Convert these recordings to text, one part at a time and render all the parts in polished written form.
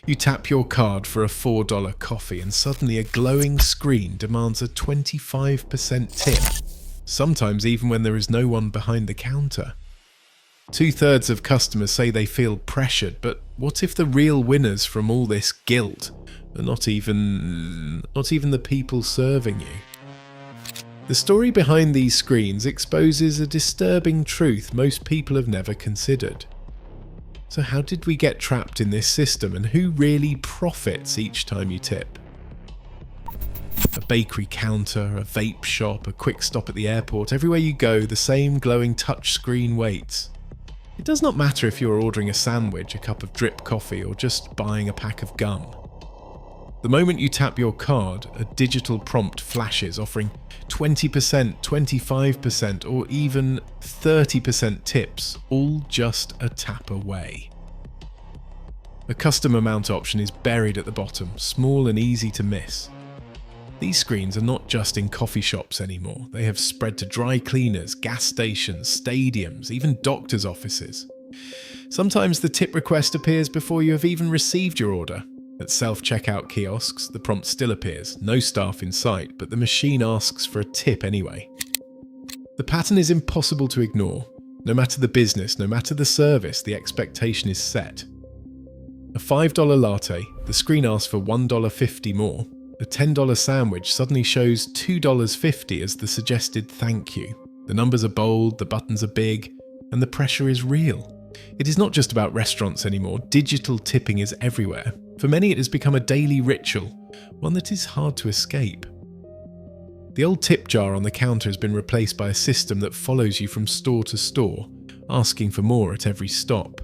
You tap your card for a $4 coffee and suddenly a glowing screen demands a 25% tip, sometimes even when there is no one behind the counter. 2/3 of customers say they feel pressured, but what if the real winners from all this guilt are not even the people serving you? The story behind these screens exposes a disturbing truth most people have never considered. So how did we get trapped in this system, and who really profits each time you tip? A bakery counter, a vape shop, a quick stop at the airport, everywhere you go, the same glowing touch screen waits. It does not matter if you're ordering a sandwich, a cup of drip coffee, or just buying a pack of gum. The moment you tap your card, a digital prompt flashes offering 20%, 25%, or even 30% tips, all just a tap away. A custom amount option is buried at the bottom, small and easy to miss. These screens are not just in coffee shops anymore. They have spread to dry cleaners, gas stations, stadiums, even doctors' offices. Sometimes the tip request appears before you have even received your order. At self-checkout kiosks, the prompt still appears, no staff in sight, but the machine asks for a tip anyway. The pattern is impossible to ignore. No matter the business, no matter the service, the expectation is set. A $5 latte, the screen asks for $1.50 more. A $10 sandwich suddenly shows $2.50 as the suggested thank you. The numbers are bold, the buttons are big, and the pressure is real. It is not just about restaurants anymore. Digital tipping is everywhere. For many, it has become a daily ritual, one that is hard to escape. The old tip jar on the counter has been replaced by a system that follows you from store to store, asking for more at every stop.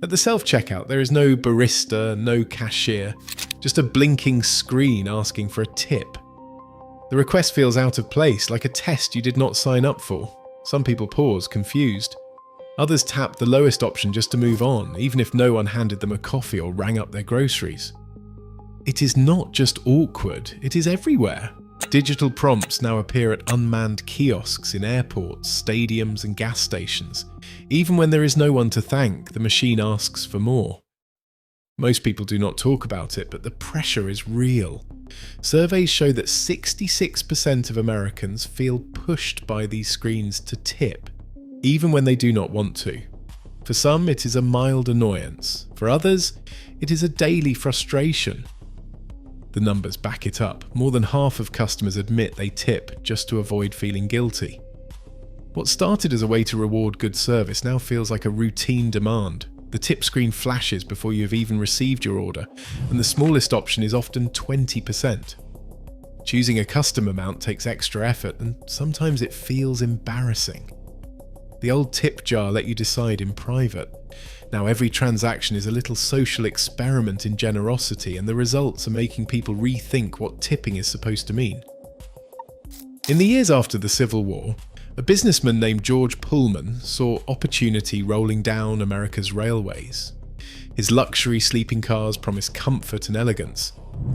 At the self-checkout, there is no barista, no cashier, just a blinking screen asking for a tip. The request feels out of place, like a test you did not sign up for. Some people pause, confused. Others tap the lowest option just to move on, even if no one handed them a coffee or rang up their groceries. It is not just awkward, it is everywhere. Digital prompts now appear at unmanned kiosks in airports, stadiums and gas stations. Even when there is no one to thank, the machine asks for more. Most people do not talk about it, but the pressure is real. Surveys show that 66% of Americans feel pushed by these screens to tip, even when they do not want to. For some, it is a mild annoyance. For others, it is a daily frustration. The numbers back it up. More than half of customers admit they tip just to avoid feeling guilty. What started as a way to reward good service now feels like a routine demand. The tip screen flashes before you have even received your order, and the smallest option is often 20%. Choosing a custom amount takes extra effort, and sometimes it feels embarrassing. The old tip jar let you decide in private. Now every transaction is a little social experiment in generosity, and the results are making people rethink what tipping is supposed to mean. In the years after the Civil War, a businessman named George Pullman saw opportunity rolling down America's railways. His luxury sleeping cars promised comfort and elegance,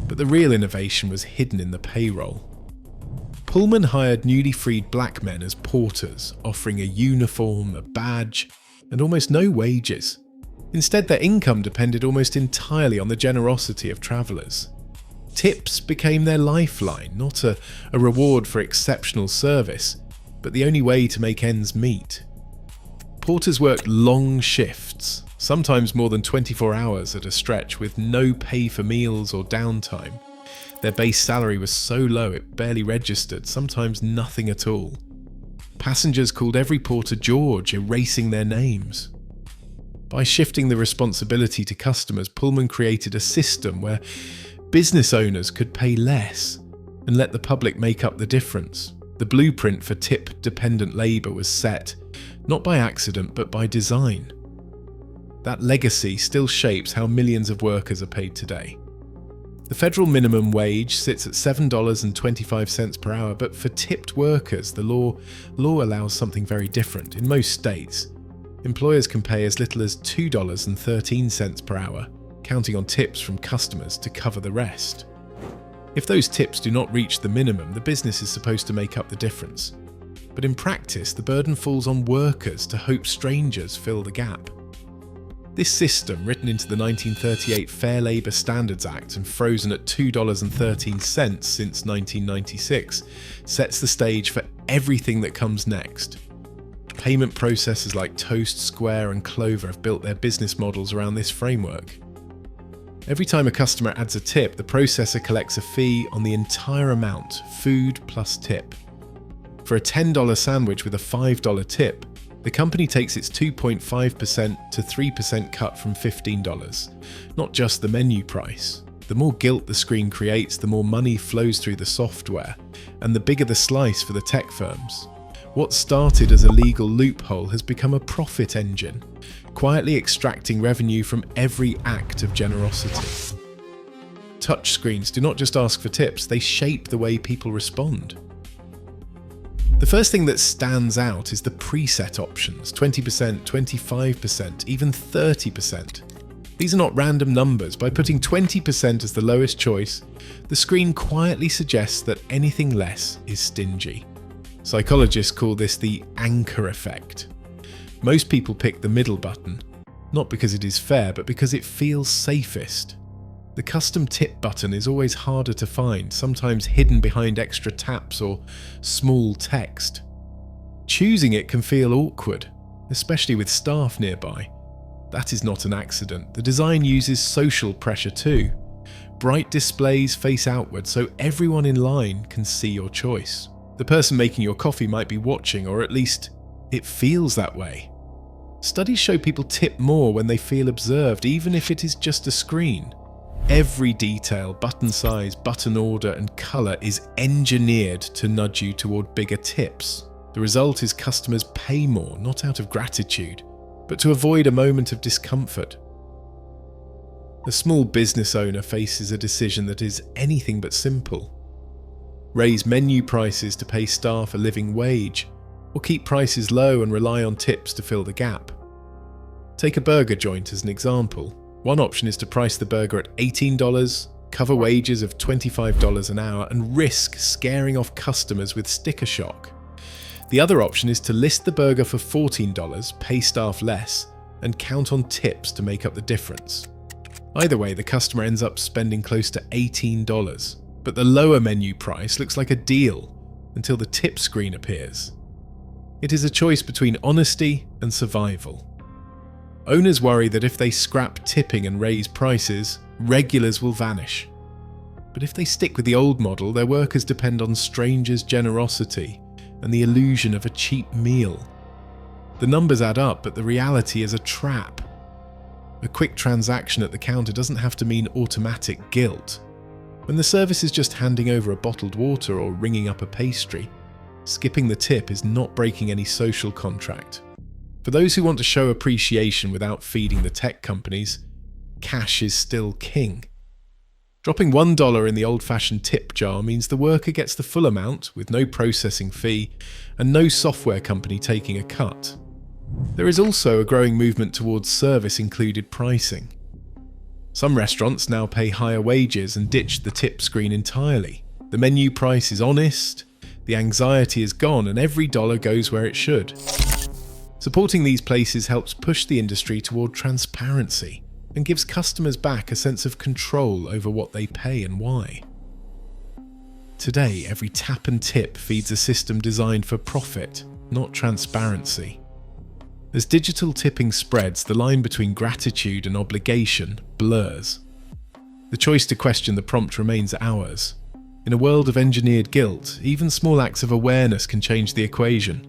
but the real innovation was hidden in the payroll. Pullman hired newly freed black men as porters, offering a uniform, a badge, and almost no wages. Instead, their income depended almost entirely on the generosity of travellers. Tips became their lifeline, not a reward for exceptional service, but the only way to make ends meet. Porters worked long shifts, sometimes more than 24 hours at a stretch, with no pay for meals or downtime. Their base salary was so low it barely registered, sometimes nothing at all. Passengers called every porter George, erasing their names. By shifting the responsibility to customers, Pullman created a system where business owners could pay less and let the public make up the difference. The blueprint for tip-dependent labour was set, not by accident but by design. That legacy still shapes how millions of workers are paid today. The federal minimum wage sits at $7.25 per hour, but for tipped workers, the law allows something very different. In most states, employers can pay as little as $2.13 per hour, counting on tips from customers to cover the rest. If those tips do not reach the minimum, the business is supposed to make up the difference. But in practice, the burden falls on workers to hope strangers fill the gap. This system, written into the 1938 Fair Labor Standards Act and frozen at $2.13 since 1996, sets the stage for everything that comes next. Payment processors like Toast, Square, and Clover have built their business models around this framework. Every time a customer adds a tip, the processor collects a fee on the entire amount, food plus tip. For a $10 sandwich with a $5 tip, the company takes its 2.5% to 3% cut from $15, not just the menu price. The more guilt the screen creates, the more money flows through the software, and the bigger the slice for the tech firms. What started as a legal loophole has become a profit engine, quietly extracting revenue from every act of generosity. Touchscreens do not just ask for tips, they shape the way people respond. The first thing that stands out is the preset options, 20%, 25%, even 30%. These are not random numbers. By putting 20% as the lowest choice, the screen quietly suggests that anything less is stingy. Psychologists call this the anchor effect. Most people pick the middle button, not because it is fair, but because it feels safest. The custom tip button is always harder to find, sometimes hidden behind extra taps or small text. Choosing it can feel awkward, especially with staff nearby. That is not an accident. The design uses social pressure too. Bright displays face outward so everyone in line can see your choice. The person making your coffee might be watching, or at least it feels that way. Studies show people tip more when they feel observed, even if it is just a screen. Every detail, button size, button order, and colour is engineered to nudge you toward bigger tips. The result is customers pay more, not out of gratitude, but to avoid a moment of discomfort. A small business owner faces a decision that is anything but simple. Raise menu prices to pay staff a living wage, or keep prices low and rely on tips to fill the gap. Take a burger joint as an example. One option is to price the burger at $18, cover wages of $25 an hour, and risk scaring off customers with sticker shock. The other option is to list the burger for $14, pay staff less, and count on tips to make up the difference. Either way, the customer ends up spending close to $18, but the lower menu price looks like a deal until the tip screen appears. It is a choice between honesty and survival. Owners worry that if they scrap tipping and raise prices, regulars will vanish. But if they stick with the old model, their workers depend on strangers' generosity and the illusion of a cheap meal. The numbers add up, but the reality is a trap. A quick transaction at the counter doesn't have to mean automatic guilt. When the service is just handing over a bottled water or ringing up a pastry, skipping the tip is not breaking any social contract. For those who want to show appreciation without feeding the tech companies, cash is still king. Dropping $1 in the old-fashioned tip jar means the worker gets the full amount with no processing fee and no software company taking a cut. There is also a growing movement towards service-included pricing. Some restaurants now pay higher wages and ditch the tip screen entirely. The menu price is honest, the anxiety is gone, and every dollar goes where it should. Supporting these places helps push the industry toward transparency and gives customers back a sense of control over what they pay and why. Today, every tap and tip feeds a system designed for profit, not transparency. As digital tipping spreads, the line between gratitude and obligation blurs. The choice to question the prompt remains ours. In a world of engineered guilt, even small acts of awareness can change the equation.